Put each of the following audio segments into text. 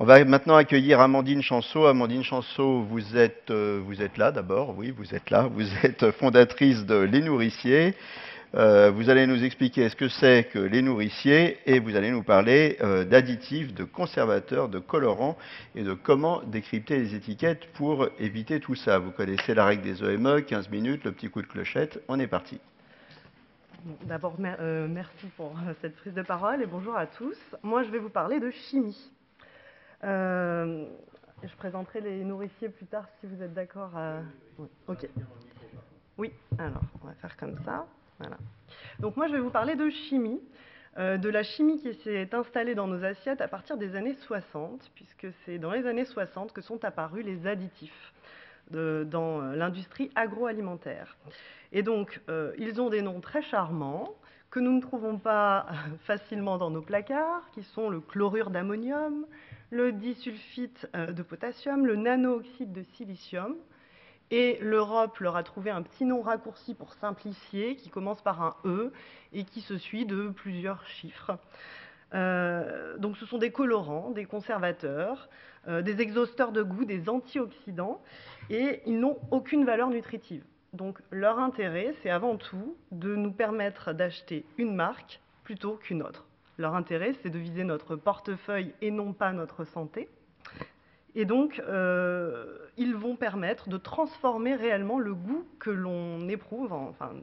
On va maintenant accueillir Amandine Chanceau. Amandine Chanceau, vous êtes là d'abord, oui, vous êtes là. Vous êtes fondatrice de Les Nourriciers. Vous allez nous expliquer ce que c'est que les nourriciers et vous allez nous parler d'additifs, de conservateurs, de colorants et de comment décrypter les étiquettes pour éviter tout ça. Vous connaissez la règle des OME, 15 minutes, le petit coup de clochette, on est parti. D'abord, merci pour cette prise de parole et bonjour à tous. Moi, je vais vous parler de chimie. Je présenterai les nourriciers plus tard si vous êtes d'accord. Oui, ok. Oui, alors, on va faire comme ça. Voilà. Donc moi, je vais vous parler de chimie, de la chimie qui s'est installée dans nos assiettes à partir des années 60, puisque c'est dans les années 60 que sont apparus les additifs dans l'industrie agroalimentaire. Et donc, ils ont des noms très charmants que nous ne trouvons pas facilement dans nos placards, qui sont le chlorure d'ammonium, le disulfite de potassium, le nano-oxyde de silicium. Et l'Europe leur a trouvé un petit nom raccourci pour simplifier, qui commence par un E et qui se suit de plusieurs chiffres. Donc ce sont des colorants, des conservateurs, des exhausteurs de goût, des antioxydants, et ils n'ont aucune valeur nutritive. Donc leur intérêt, c'est avant tout de nous permettre d'acheter une marque plutôt qu'une autre. Leur intérêt, c'est de viser notre portefeuille et non pas notre santé. Et donc, ils vont permettre de transformer réellement le goût que l'on éprouve, enfin,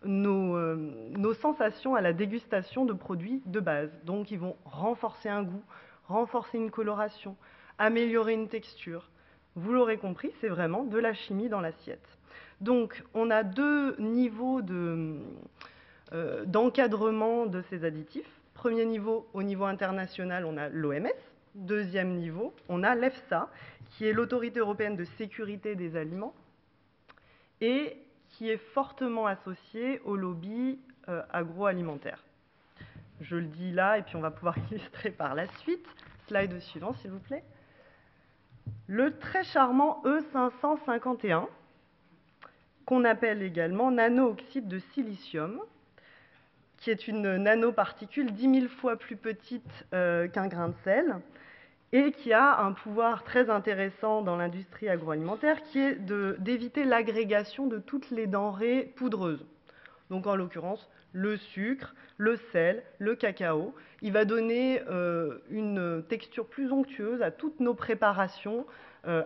nos sensations à la dégustation de produits de base. Donc, ils vont renforcer un goût, renforcer une coloration, améliorer une texture. Vous l'aurez compris, c'est vraiment de la chimie dans l'assiette. Donc, on a deux niveaux d'encadrement de ces additifs. Premier niveau, au niveau international, on a l'OMS. Deuxième niveau, on a l'EFSA, qui est l'Autorité européenne de sécurité des aliments, et qui est fortement associée au lobby agroalimentaire. Je le dis là, et puis on va pouvoir illustrer par la suite. Slide suivant, s'il vous plaît. Le très charmant E551, qu'on appelle également nano-oxyde de silicium, qui est une nanoparticule 10 000 fois plus petite qu'un grain de sel, et qui a un pouvoir très intéressant dans l'industrie agroalimentaire, qui est d'éviter l'agrégation de toutes les denrées poudreuses. Donc en l'occurrence, le sucre, le sel, le cacao. Il va donner une texture plus onctueuse à toutes nos préparations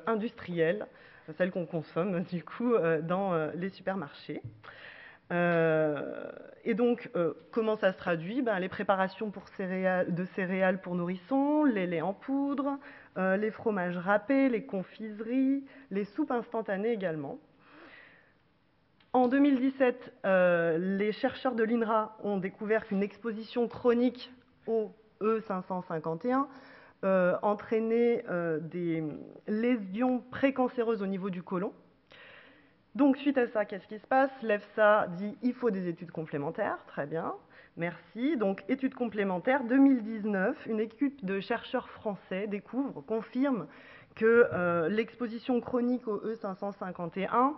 industrielles, celles qu'on consomme du coup dans les supermarchés. Et donc, comment ça se traduit? Les préparations de céréales pour nourrissons, les laits en poudre, les fromages râpés, les confiseries, les soupes instantanées également. En 2017, les chercheurs de l'INRA ont découvert qu'une exposition chronique au E551 entraînait des lésions précancéreuses au niveau du côlon. Donc, suite à ça, qu'est-ce qui se passe? L'EFSA dit il faut des études complémentaires. Très bien, merci. Donc, études complémentaires, 2019, une équipe de chercheurs français confirme que l'exposition chronique au E551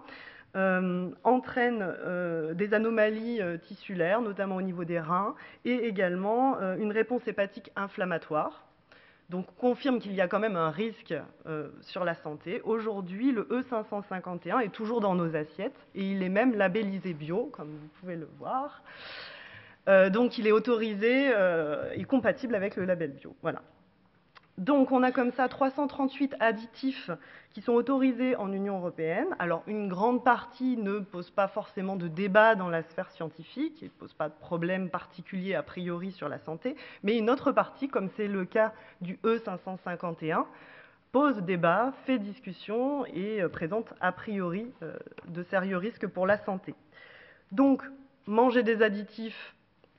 entraîne des anomalies tissulaires, notamment au niveau des reins, et également une réponse hépatique inflammatoire. Donc, confirme qu'il y a quand même un risque sur la santé. Aujourd'hui, le E551 est toujours dans nos assiettes et il est même labellisé bio, comme vous pouvez le voir. Donc, il est autorisé et compatible avec le label bio. Voilà. Donc, on a comme ça 338 additifs qui sont autorisés en Union européenne. Alors, une grande partie ne pose pas forcément de débat dans la sphère scientifique, ne pose pas de problème particulier a priori sur la santé, mais une autre partie, comme c'est le cas du E551, pose débat, fait discussion et présente a priori de sérieux risques pour la santé. Donc, manger des additifs,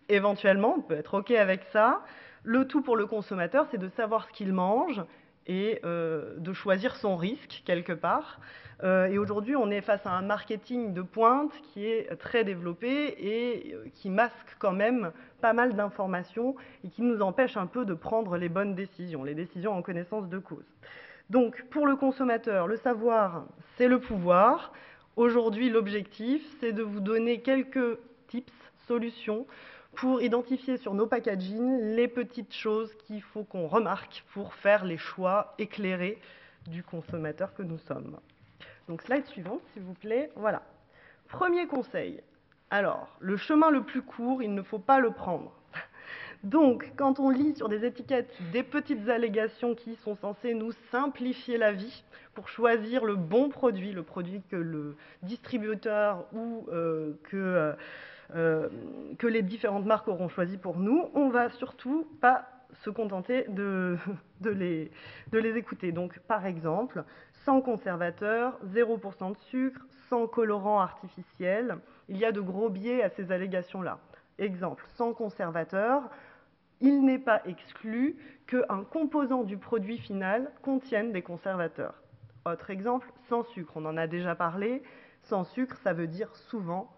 éventuellement, on peut être OK avec ça. Le tout pour le consommateur, c'est de savoir ce qu'il mange et de choisir son risque quelque part. Et aujourd'hui, on est face à un marketing de pointe qui est très développé et qui masque quand même pas mal d'informations et qui nous empêche un peu de prendre les bonnes décisions, les décisions en connaissance de cause. Donc, pour le consommateur, le savoir, c'est le pouvoir. Aujourd'hui, l'objectif, c'est de vous donner quelques tips, solutions, pour identifier sur nos packaging les petites choses qu'il faut qu'on remarque pour faire les choix éclairés du consommateur que nous sommes. Donc slide suivante, s'il vous plaît. Voilà. Premier conseil. Alors, le chemin le plus court, il ne faut pas le prendre. Donc, quand on lit sur des étiquettes des petites allégations qui sont censées nous simplifier la vie pour choisir le bon produit, le produit que le distributeur ou que les différentes marques auront choisi pour nous, on ne va surtout pas se contenter de les écouter. Donc, par exemple, sans conservateur, 0% de sucre, sans colorant artificiel, il y a de gros biais à ces allégations-là. Exemple, sans conservateur, il n'est pas exclu qu'un composant du produit final contienne des conservateurs. Autre exemple, sans sucre, on en a déjà parlé. Sans sucre, ça veut dire souvent,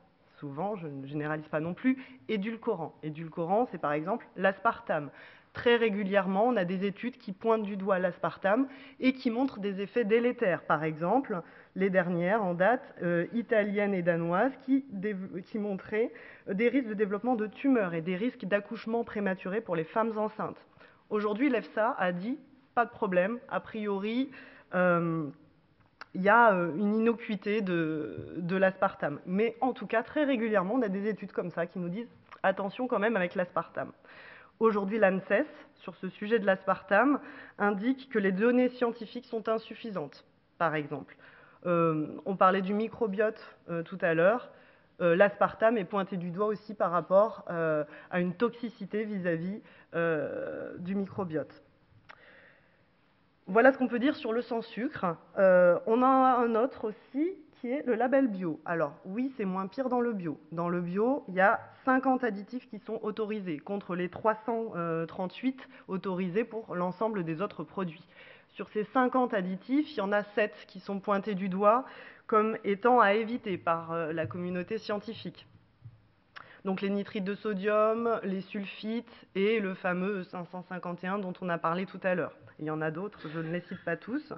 je ne généralise pas non plus, édulcorant. Édulcorant, c'est par exemple l'aspartame. Très régulièrement, on a des études qui pointent du doigt l'aspartame et qui montrent des effets délétères. Par exemple, les dernières en date, italiennes et danoises, qui montraient des risques de développement de tumeurs et des risques d'accouchement prématuré pour les femmes enceintes. Aujourd'hui, l'EFSA a dit, pas de problème, a priori, il y a une innocuité de l'aspartame. Mais en tout cas, très régulièrement, on a des études comme ça qui nous disent « attention quand même avec l'aspartame ». Aujourd'hui, l'ANSES, sur ce sujet de l'aspartame, indique que les données scientifiques sont insuffisantes. Par exemple, on parlait du microbiote tout à l'heure. L'aspartame est pointé du doigt aussi par rapport à une toxicité vis-à-vis du microbiote. Voilà ce qu'on peut dire sur le sans sucre. On a un autre aussi qui est le label bio. Alors oui, c'est moins pire dans le bio. Dans le bio, il y a 50 additifs qui sont autorisés, contre les 338 autorisés pour l'ensemble des autres produits. Sur ces 50 additifs, il y en a 7 qui sont pointés du doigt comme étant à éviter par la communauté scientifique. Donc les nitrites de sodium, les sulfites et le fameux 551 dont on a parlé tout à l'heure. Il y en a d'autres, je ne les cite pas tous.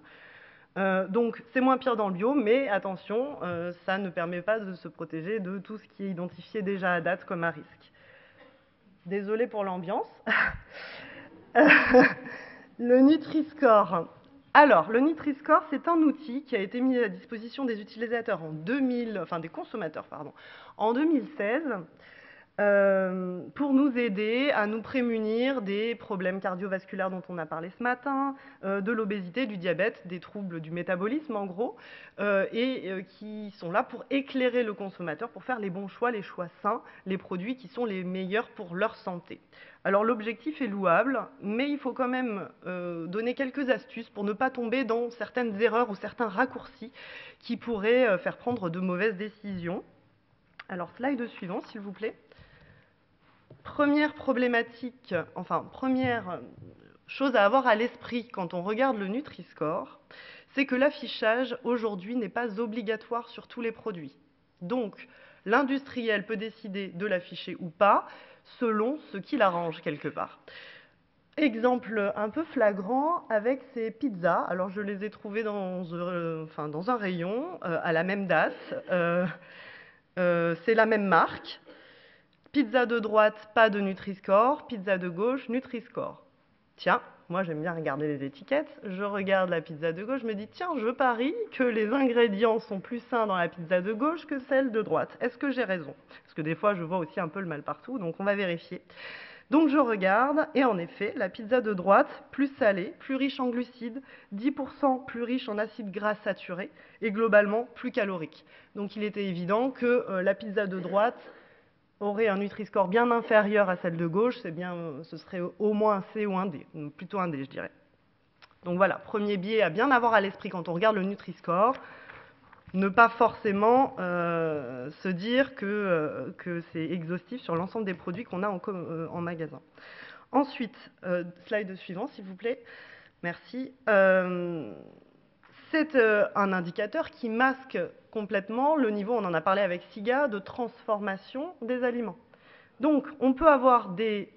Donc c'est moins pire dans le bio, mais attention, ça ne permet pas de se protéger de tout ce qui est identifié déjà à date comme à risque. Désolée pour l'ambiance. Le Nutri-Score. Alors, le Nutri-Score, c'est un outil qui a été mis à disposition des utilisateurs des consommateurs, en 2016, pour nous aider à nous prémunir des problèmes cardiovasculaires dont on a parlé ce matin, de l'obésité, du diabète, des troubles du métabolisme en gros, qui sont là pour éclairer le consommateur, pour faire les bons choix, les choix sains, les produits qui sont les meilleurs pour leur santé. Alors l'objectif est louable, mais il faut quand même donner quelques astuces pour ne pas tomber dans certaines erreurs ou certains raccourcis qui pourraient faire prendre de mauvaises décisions. Alors slide suivant s'il vous plaît. Première problématique, première chose à avoir à l'esprit quand on regarde le Nutri-Score, c'est que l'affichage aujourd'hui n'est pas obligatoire sur tous les produits. Donc, l'industriel peut décider de l'afficher ou pas, selon ce qui l'arrange quelque part. Exemple un peu flagrant avec ces pizzas. Alors, je les ai trouvées dans un rayon, à la même date. C'est la même marque. Pizza de droite, pas de Nutri-Score. Pizza de gauche, Nutri-Score. Tiens, moi j'aime bien regarder les étiquettes. Je regarde la pizza de gauche, je me dis tiens, je parie que les ingrédients sont plus sains dans la pizza de gauche que celle de droite. Est-ce que j'ai raison? Parce que des fois je vois aussi un peu le mal partout, donc on va vérifier. Donc je regarde, et en effet, la pizza de droite, plus salée, plus riche en glucides, 10% plus riche en acides gras saturés, et globalement plus calorique. Donc il était évident que la pizza de droite aurait un Nutri-Score bien inférieur à celle de gauche, ce serait au moins un C ou un D, plutôt un D je dirais. Donc voilà, premier biais à bien avoir à l'esprit quand on regarde le Nutri-Score, ne pas forcément se dire que c'est exhaustif sur l'ensemble des produits qu'on a en magasin. Ensuite, slide suivant s'il vous plaît, merci. C'est un indicateur qui masque complètement le niveau, on en a parlé avec SIGA, de transformation des aliments. Donc, on peut avoir des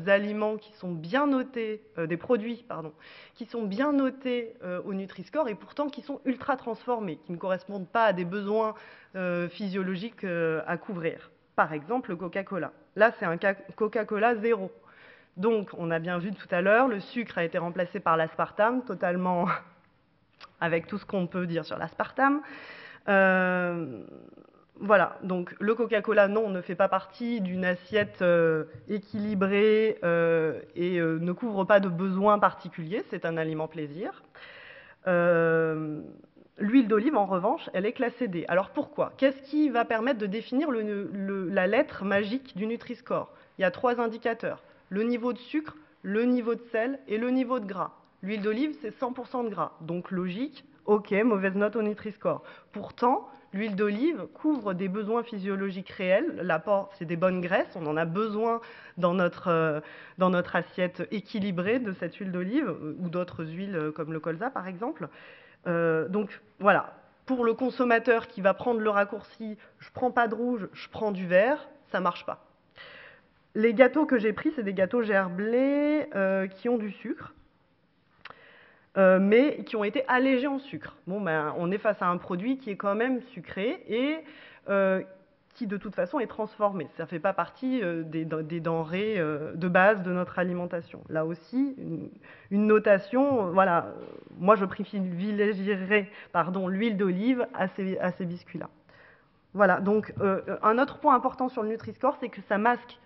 aliments qui sont bien notés, des produits, qui sont bien notés au Nutri-Score et pourtant qui sont ultra transformés, qui ne correspondent pas à des besoins physiologiques à couvrir. Par exemple, le Coca-Cola. Là, c'est un Coca-Cola zéro. Donc, on a bien vu tout à l'heure, le sucre a été remplacé par l'aspartame, totalement avec tout ce qu'on peut dire sur l'aspartame. Voilà, donc le Coca-Cola, non, ne fait pas partie d'une assiette équilibrée et ne couvre pas de besoins particuliers, c'est un aliment plaisir. L'huile d'olive, en revanche, elle est classée D. Alors pourquoi? Qu'est-ce qui va permettre de définir la lettre magique du Nutri-Score? Il y a 3 indicateurs, le niveau de sucre, le niveau de sel et le niveau de gras. L'huile d'olive, c'est 100% de gras, donc logique, ok, mauvaise note au Nutri-Score. Pourtant, l'huile d'olive couvre des besoins physiologiques réels. L'apport, c'est des bonnes graisses. On en a besoin dans notre assiette équilibrée de cette huile d'olive ou d'autres huiles comme le colza, par exemple. Donc, voilà. Pour le consommateur qui va prendre le raccourci « je prends pas de rouge, je prends du vert », ça marche pas. Les gâteaux que j'ai pris, c'est des gâteaux gerblés qui ont du sucre. Mais qui ont été allégés en sucre. Bon, ben, on est face à un produit qui est quand même sucré et qui, de toute façon, est transformé. Ça ne fait pas partie des denrées de base de notre alimentation. Là aussi, une notation, voilà, moi je privilégierais l'huile d'olive à ces biscuits-là. Voilà, donc un autre point important sur le Nutri-Score, c'est que ça masque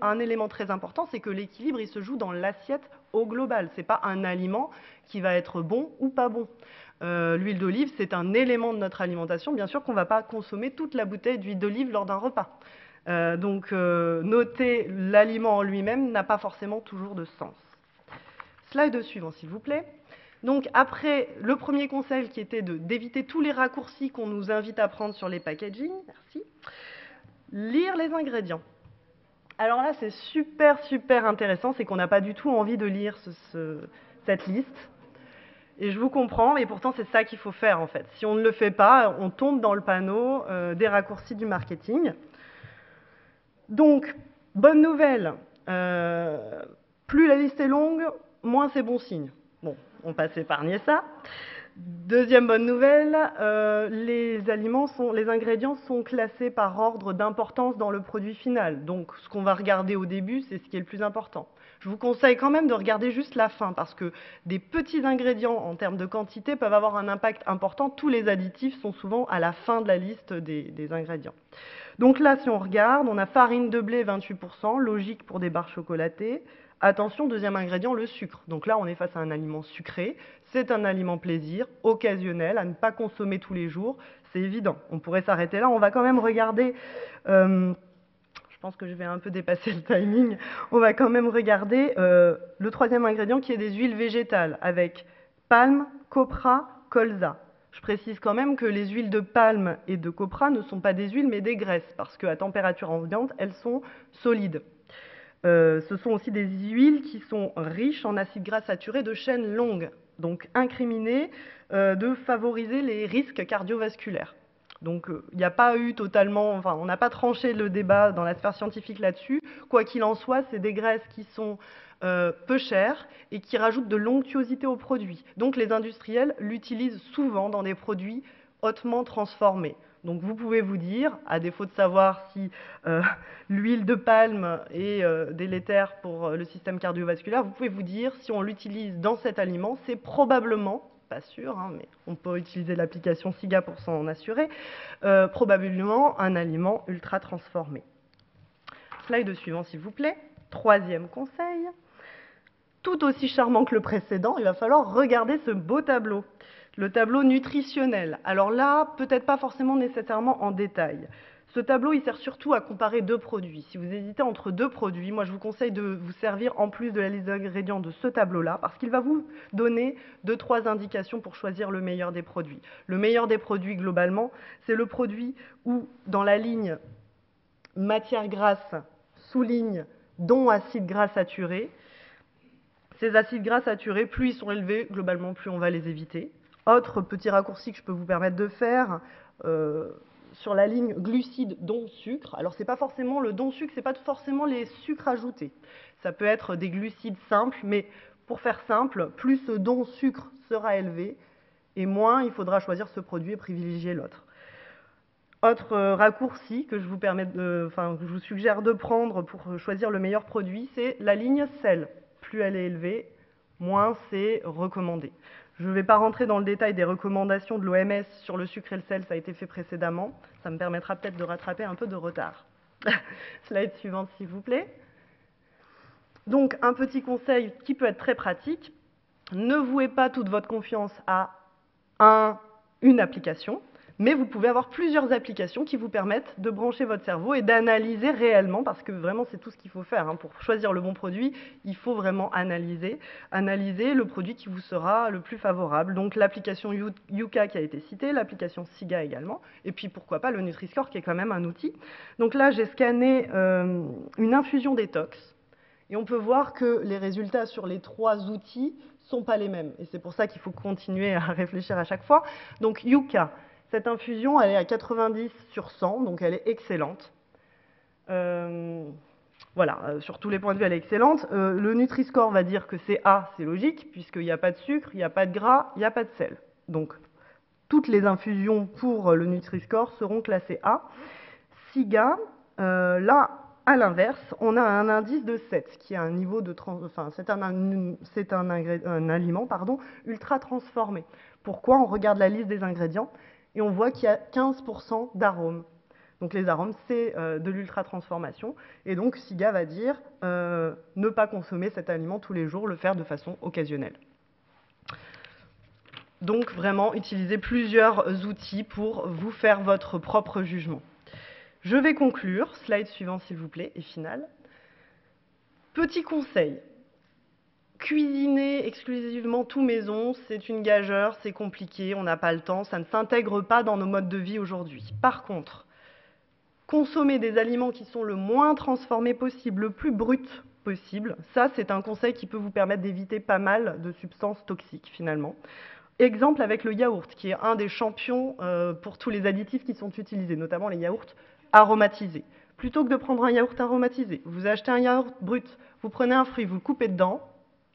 un élément très important, c'est que l'équilibre, il se joue dans l'assiette au global. Ce n'est pas un aliment qui va être bon ou pas bon. L'huile d'olive, c'est un élément de notre alimentation. Bien sûr qu'on ne va pas consommer toute la bouteille d'huile d'olive lors d'un repas. Donc, noter l'aliment en lui-même n'a pas forcément toujours de sens. Slide suivant, s'il vous plaît. Donc, après le premier conseil qui était d'éviter tous les raccourcis qu'on nous invite à prendre sur les packaging, merci, lire les ingrédients. Alors là, c'est super intéressant, c'est qu'on n'a pas du tout envie de lire cette liste. Et je vous comprends, mais pourtant c'est ça qu'il faut faire en fait. Si on ne le fait pas, on tombe dans le panneau des raccourcis du marketing. Donc, bonne nouvelle, plus la liste est longue, moins c'est bon signe. Bon, on passe épargner ça. Deuxième bonne nouvelle, les ingrédients sont classés par ordre d'importance dans le produit final. Donc, ce qu'on va regarder au début, c'est ce qui est le plus important. Je vous conseille quand même de regarder juste la fin, parce que des petits ingrédients en termes de quantité peuvent avoir un impact important. Tous les additifs sont souvent à la fin de la liste des ingrédients. Donc là, si on regarde, on a farine de blé 28%, logique pour des barres chocolatées. Attention, deuxième ingrédient, le sucre. Donc là, on est face à un aliment sucré. C'est un aliment plaisir, occasionnel, à ne pas consommer tous les jours. C'est évident. On pourrait s'arrêter là. On va quand même regarder... je pense que je vais un peu dépasser le timing. On va quand même regarder le troisième ingrédient qui est des huiles végétales avec palme, copra, colza. Je précise quand même que les huiles de palme et de copra ne sont pas des huiles mais des graisses parce qu'à température ambiante, elles sont solides. Ce sont aussi des huiles qui sont riches en acides gras saturés de chaîne longue, donc incriminées de favoriser les risques cardiovasculaires. Donc il n'y a pas eu totalement, enfin on n'a pas tranché le débat dans la sphère scientifique là-dessus. Quoi qu'il en soit, c'est des graisses qui sont peu chères et qui rajoutent de l'onctuosité au produit. Donc les industriels l'utilisent souvent dans des produits hautement transformés. Donc vous pouvez vous dire, à défaut de savoir si l'huile de palme est délétère pour le système cardiovasculaire, vous pouvez vous dire, si on l'utilise dans cet aliment, c'est probablement, pas sûr, hein, mais on peut utiliser l'application SIGA pour s'en assurer, probablement un aliment ultra transformé. Slide suivant, s'il vous plaît. Troisième conseil. Tout aussi charmant que le précédent, il va falloir regarder ce beau tableau. Le tableau nutritionnel. Alors là, peut-être pas forcément nécessairement en détail. Ce tableau, il sert surtout à comparer deux produits. Si vous hésitez entre deux produits, moi je vous conseille de vous servir en plus de la liste d'ingrédients de ce tableau-là, parce qu'il va vous donner 2-3 indications pour choisir le meilleur des produits. Le meilleur des produits, globalement, c'est le produit où, dans la ligne matière grasse, souligne dont acides gras saturés. Ces acides gras saturés, plus ils sont élevés, globalement, plus on va les éviter. Autre petit raccourci que je peux vous permettre de faire, sur la ligne glucides dont sucre. Alors c'est pas forcément le don sucre, c'est pas forcément les sucres ajoutés. Ça peut être des glucides simples, mais pour faire simple, plus ce don sucre sera élevé, et moins il faudra choisir ce produit et privilégier l'autre. Autre raccourci que je vous suggère de prendre pour choisir le meilleur produit, c'est la ligne sel. Plus elle est élevée, moins c'est recommandé. Je ne vais pas rentrer dans le détail des recommandations de l'OMS sur le sucre et le sel, ça a été fait précédemment. Ça me permettra peut-être de rattraper un peu de retard. Slide suivante, s'il vous plaît. Donc, un petit conseil qui peut être très pratique. Ne vouez pas toute votre confiance à une application, mais vous pouvez avoir plusieurs applications qui vous permettent de brancher votre cerveau et d'analyser réellement, parce que vraiment c'est tout ce qu'il faut faire. Pour choisir le bon produit, il faut vraiment analyser le produit qui vous sera le plus favorable. Donc l'application Yuka qui a été citée, l'application Siga également, et puis pourquoi pas le Nutri-Score qui est quand même un outil. Donc là j'ai scanné une infusion détox, et on peut voir que les résultats sur les 3 outils sont pas les mêmes. Et c'est pour ça qu'il faut continuer à réfléchir à chaque fois. Donc Yuka, cette infusion, elle est à 90 sur 100, donc elle est excellente. Voilà, sur tous les points de vue, elle est excellente. Le Nutri-Score va dire que c'est A, c'est logique, puisqu'il n'y a pas de sucre, il n'y a pas de gras, il n'y a pas de sel. Donc, toutes les infusions pour le Nutri-Score seront classées A. Siga, là, à l'inverse, on a un indice de 7, qui est un niveau de... c'est un aliment ultra transformé. Pourquoi? On regarde la liste des ingrédients et on voit qu'il y a 15% d'arômes. Donc les arômes, c'est de l'ultra-transformation. Et donc Siga va dire ne pas consommer cet aliment tous les jours, le faire de façon occasionnelle. Donc vraiment, utilisez plusieurs outils pour vous faire votre propre jugement. Je vais conclure. Slide suivant, s'il vous plaît, et final. Petit conseil. Cuisiner exclusivement tout maison, c'est une gageure, c'est compliqué, on n'a pas le temps, ça ne s'intègre pas dans nos modes de vie aujourd'hui. Par contre, consommer des aliments qui sont le moins transformés possible, le plus brut possible, ça c'est un conseil qui peut vous permettre d'éviter pas mal de substances toxiques finalement. Exemple avec le yaourt, qui est un des champions pour tous les additifs qui sont utilisés, notamment les yaourts aromatisés. Plutôt que de prendre un yaourt aromatisé, vous achetez un yaourt brut, vous prenez un fruit, vous le coupez dedans,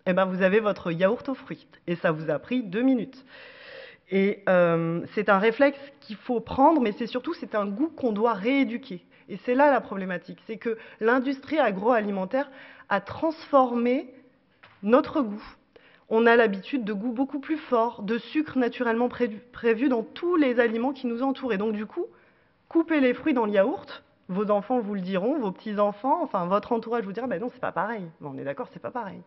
et ben vous avez votre yaourt aux fruits. Et ça vous a pris 2 minutes. Et c'est un réflexe qu'il faut prendre, mais c'est un goût qu'on doit rééduquer. Et c'est là la problématique, c'est que l'industrie agroalimentaire a transformé notre goût. On a l'habitude de goûts beaucoup plus forts, de sucre naturellement prévu dans tous les aliments qui nous entourent. Et donc du coup, coupez les fruits dans le yaourt, vos enfants vous le diront, vos petits-enfants, enfin votre entourage vous dira, ben non, c'est pas pareil. Bon, on est d'accord, c'est pas pareil.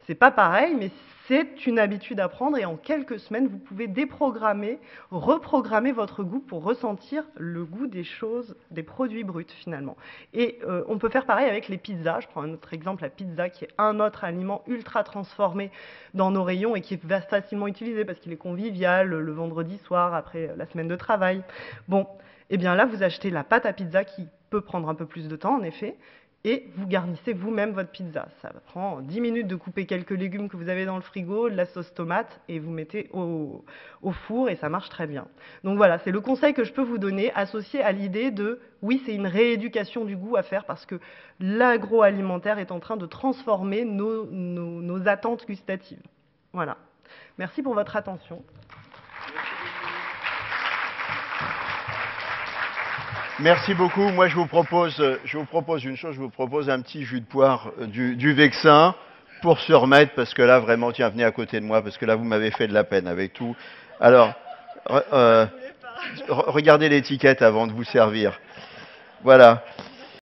C'est pas pareil, mais c'est une habitude à prendre et en quelques semaines, vous pouvez déprogrammer, reprogrammer votre goût pour ressentir le goût des choses, des produits bruts finalement. Et on peut faire pareil avec les pizzas. Je prends un autre exemple, la pizza qui est un autre aliment ultra transformé dans nos rayons et qui est facilement utilisé parce qu'il est convivial le vendredi soir après la semaine de travail. Bon, et bien là, vous achetez la pâte à pizza qui peut prendre un peu plus de temps en effet. Et vous garnissez vous-même votre pizza. Ça prend 10 minutes de couper quelques légumes que vous avez dans le frigo, de la sauce tomate, et vous mettez au four, et ça marche très bien. Donc voilà, c'est le conseil que je peux vous donner, associé à l'idée de, oui, c'est une rééducation du goût à faire, parce que l'agroalimentaire est en train de transformer nos attentes gustatives. Voilà. Merci pour votre attention. Merci beaucoup. Moi, je vous propose une chose, je vous propose un petit jus de poire du Vexin pour se remettre, parce que là, vraiment, tiens, venez à côté de moi, parce que là, vous m'avez fait de la peine avec tout. Alors, regardez l'étiquette avant de vous servir. Voilà.